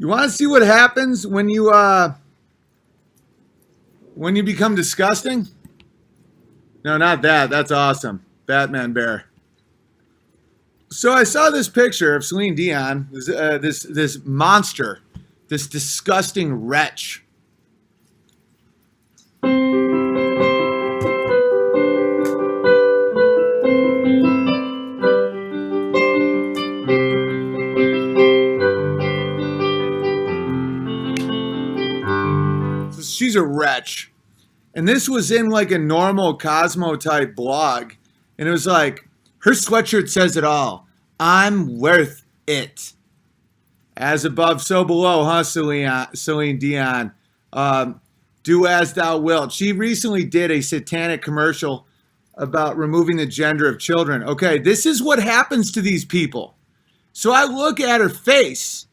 You want to see what happens when you become disgusting? No, not that. That's awesome. Batman Bear. So I saw this picture of Celine Dion, this monster, this disgusting wretch. So she's a wretch. And this was in like a normal Cosmo type blog. And it was like, her sweatshirt says it all. I'm worth it. As above, so below, huh, Celine Dion? Do as thou wilt. She recently did a satanic commercial about removing the gender of children. Okay, this is what happens to these people. So I look at her face,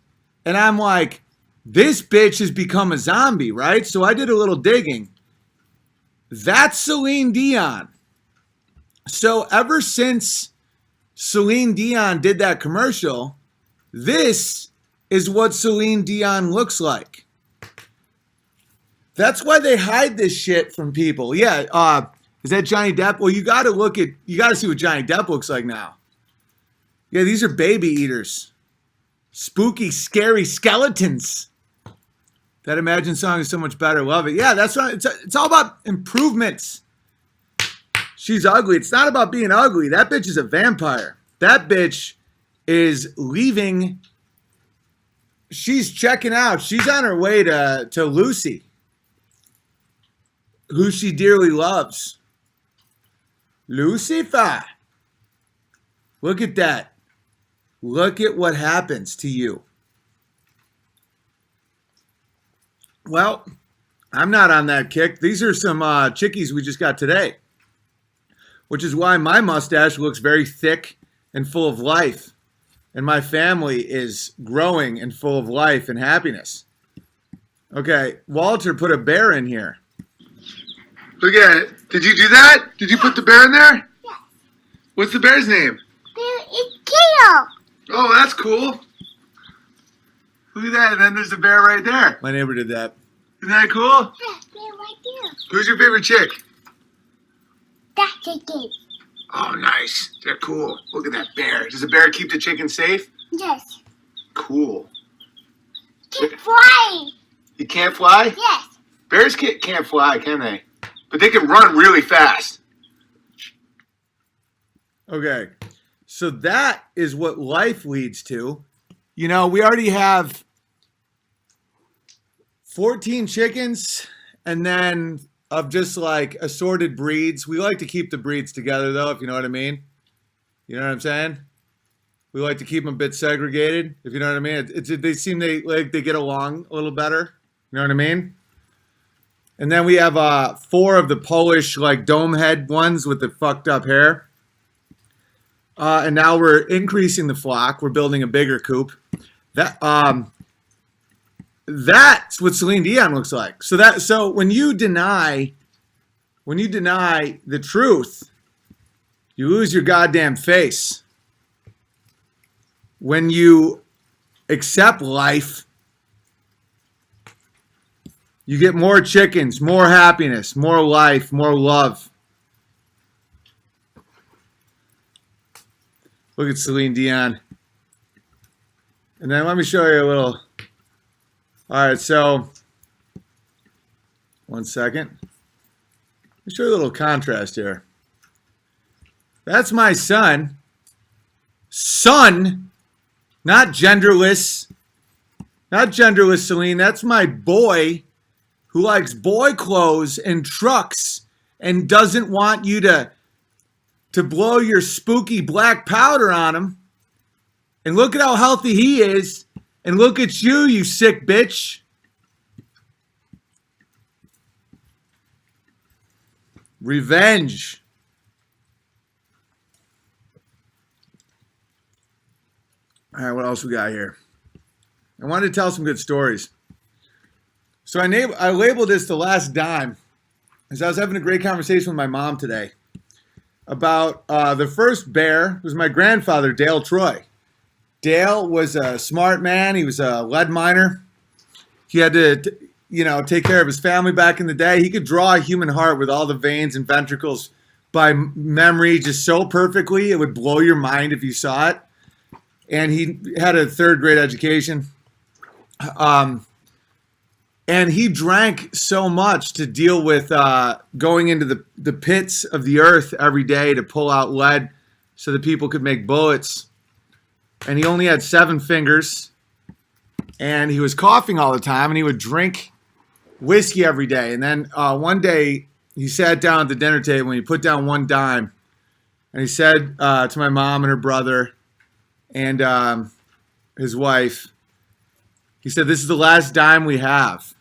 and I'm like, this bitch has become a zombie, right? So I did a little digging. That's Celine Dion. So ever since Celine Dion did that commercial, this is what Celine Dion looks like. That's why they hide this shit from people. Yeah, is that Johnny Depp? Well, you got to see what Johnny Depp looks like now. Yeah, these are baby eaters. Spooky, scary skeletons. That Imagine song is so much better. Love it. Yeah, that's right. It's all about improvements. She's ugly. It's not about being ugly. That bitch is a vampire. That bitch is leaving. She's checking out. She's on her way to Lucy, who she dearly loves. Lucifer. Look at that. Look at what happens to you. Well, I'm not on that kick. These are some chickies we just got today, which is why my mustache looks very thick and full of life, and my family is growing and full of life and happiness. Okay, Walter put a bear in here. Look at it. Did you do that? Did you put the bear in there? Yeah. What's the bear's name? It's Kale. Oh, that's cool. Look at that, and then there's the bear right there. My neighbor did that. Isn't that cool? Yeah, they're right there. Who's your favorite chick? That's a game. Oh, nice. They're cool. Look at that bear. Does the bear keep the chicken safe? Yes. Cool. Keep flying. You can't fly? Yes. Bears can't fly, can they? But they can run really fast. Okay. So that is what life leads to. You know, we already have 14 chickens, and then of just like assorted breeds. We like to keep the breeds together, though, if you know what I mean. You know what I'm saying? We like to keep them a bit segregated, if you know what I mean. They seem they get along a little better. You know what I mean? And then we have 4 of the Polish like dome head ones with the fucked up hair. And now we're increasing the flock. We're building a bigger coop. That's what Celine Dion looks like. So when you deny the truth, you lose your goddamn face. When you accept life, you get more chickens, more happiness, more life, more love. Look at Celine Dion. And then let me show you a little. All right, so 1 second. Let me show you a little contrast here. That's my son. Son, not genderless. Not genderless, Celine. That's my boy who likes boy clothes and trucks and doesn't want you to blow your spooky black powder on him. And look at how healthy he is. And look at you, you sick bitch. Revenge. All right, what else we got here? I wanted to tell some good stories. So I labeled this The Last Dime, because I was having a great conversation with my mom today about the first bear was my grandfather, Dale Troy. Dale was a smart man. He was a lead miner. He had to, take care of his family back in the day. He could draw a human heart with all the veins and ventricles by memory just so perfectly. It would blow your mind if you saw it. And he had a third grade education. And he drank so much to deal with going into the pits of the earth every day to pull out lead so that people could make bullets. And he only had 7 fingers. And he was coughing all the time. And he would drink whiskey every day. And then one day he sat down at the dinner table and he put down one dime. And he said to my mom and her brother and his wife, he said, "This is the last dime we have.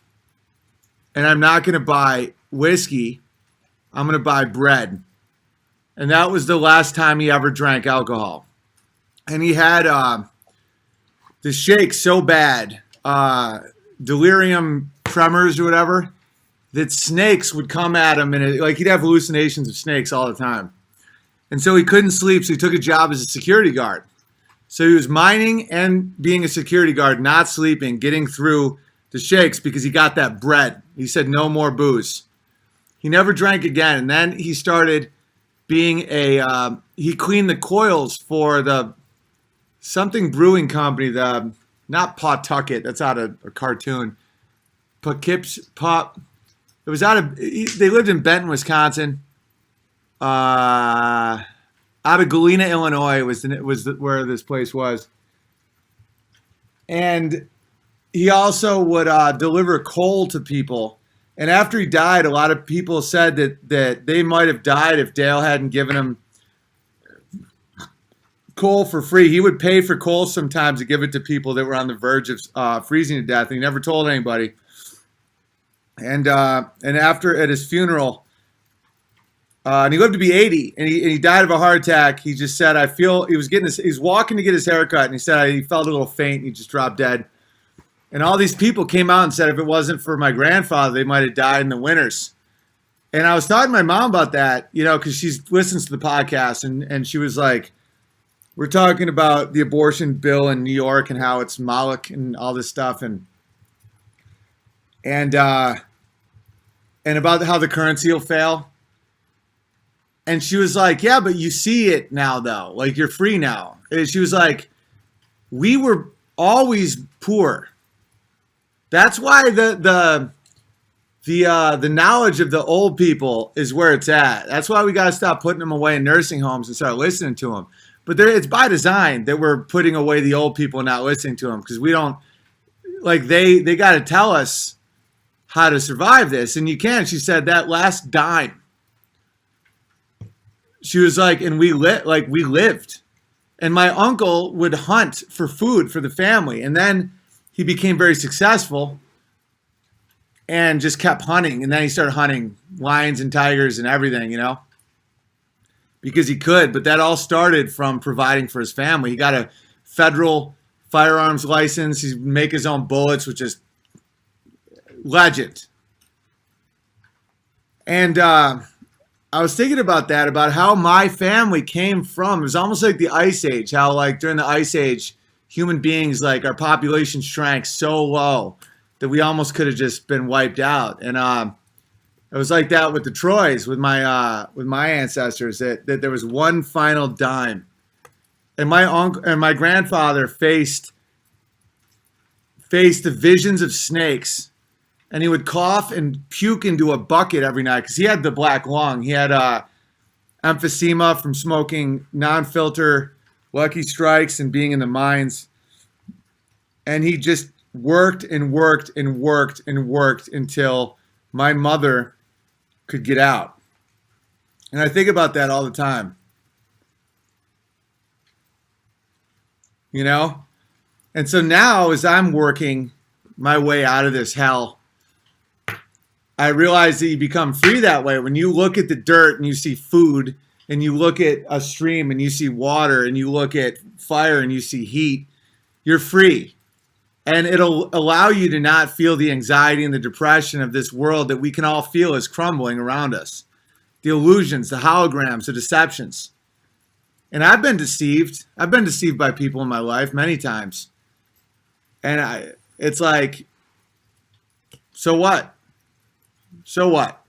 And I'm not going to buy whiskey. I'm going to buy bread." And that was the last time he ever drank alcohol. And he had the shakes so bad, delirium tremors or whatever, that snakes would come at him. And he'd have hallucinations of snakes all the time. And so he couldn't sleep, so he took a job as a security guard. So he was mining and being a security guard, not sleeping, getting through the shakes because he got that bread. He said no more booze. He never drank again. And then he started being he cleaned the coils for the something brewing company, not Pawtucket, that's out of a cartoon. It was they lived in Benton, Wisconsin. Out of Galena, Illinois where this place was. And he also would deliver coal to people. And after he died, a lot of people said that they might have died if Dale hadn't given him coal for free. He would pay for coal sometimes to give it to people that were on the verge of freezing to death. And he never told anybody. And after at his funeral, and he lived to be 80, and he died of a heart attack. He just said, he was walking to get his haircut, and he said he felt a little faint, and he just dropped dead. And all these people came out and said if it wasn't for my grandfather, they might have died in the winters. And I was talking to my mom about that, because she listens to the podcast, and she was like, we're talking about the abortion bill in New York and how it's Moloch and all this stuff, and about how the currency will fail. And she was like, yeah, but you see it now, though. Like, you're free now. And she was like, we were always poor. That's why the knowledge of the old people is where it's at. That's why we got to stop putting them away in nursing homes and start listening to them. But it's by design that we're putting away the old people and not listening to them, because we don't, they got to tell us how to survive this. And you can. She said that last dime. She was like, and we lived. And my uncle would hunt for food for the family. And then he became very successful and just kept hunting. And then he started hunting lions and tigers and everything, because he could. But that all started from providing for his family. He got a federal firearms license. He make his own bullets, which is legend. And I was thinking about that, about how my family came from. It was almost like the Ice Age, how during the Ice Age, human beings, our population shrank so low that we almost could have just been wiped out. And it was like that with the Troys, with my ancestors, that there was one final dime. And my uncle and my grandfather faced the visions of snakes. And he would cough and puke into a bucket every night because he had the black lung. He had emphysema from smoking non-filter Lucky Strikes and being in the mines. And he just worked and worked and worked and worked until my mother could get out. And I think about that all the time. And so now, as I'm working my way out of this hell, I realize that you become free that way. When you look at the dirt and you see food, and you look at a stream and you see water, and you look at fire and you see heat, you're free. And it'll allow you to not feel the anxiety and the depression of this world that we can all feel is crumbling around us. The illusions, the holograms, the deceptions. And I've been deceived. I've been deceived by people in my life many times. And it's like, so what? So what?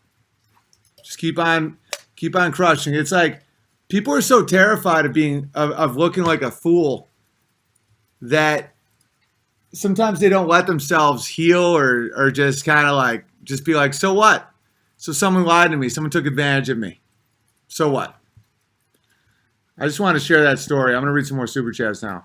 Just keep on crushing. It's like people are so terrified of of looking like a fool that sometimes they don't let themselves heal or just kind of like just be like, so what? So someone lied to me. Someone took advantage of me. So what? I just want to share that story. I'm going to read some more super chats now.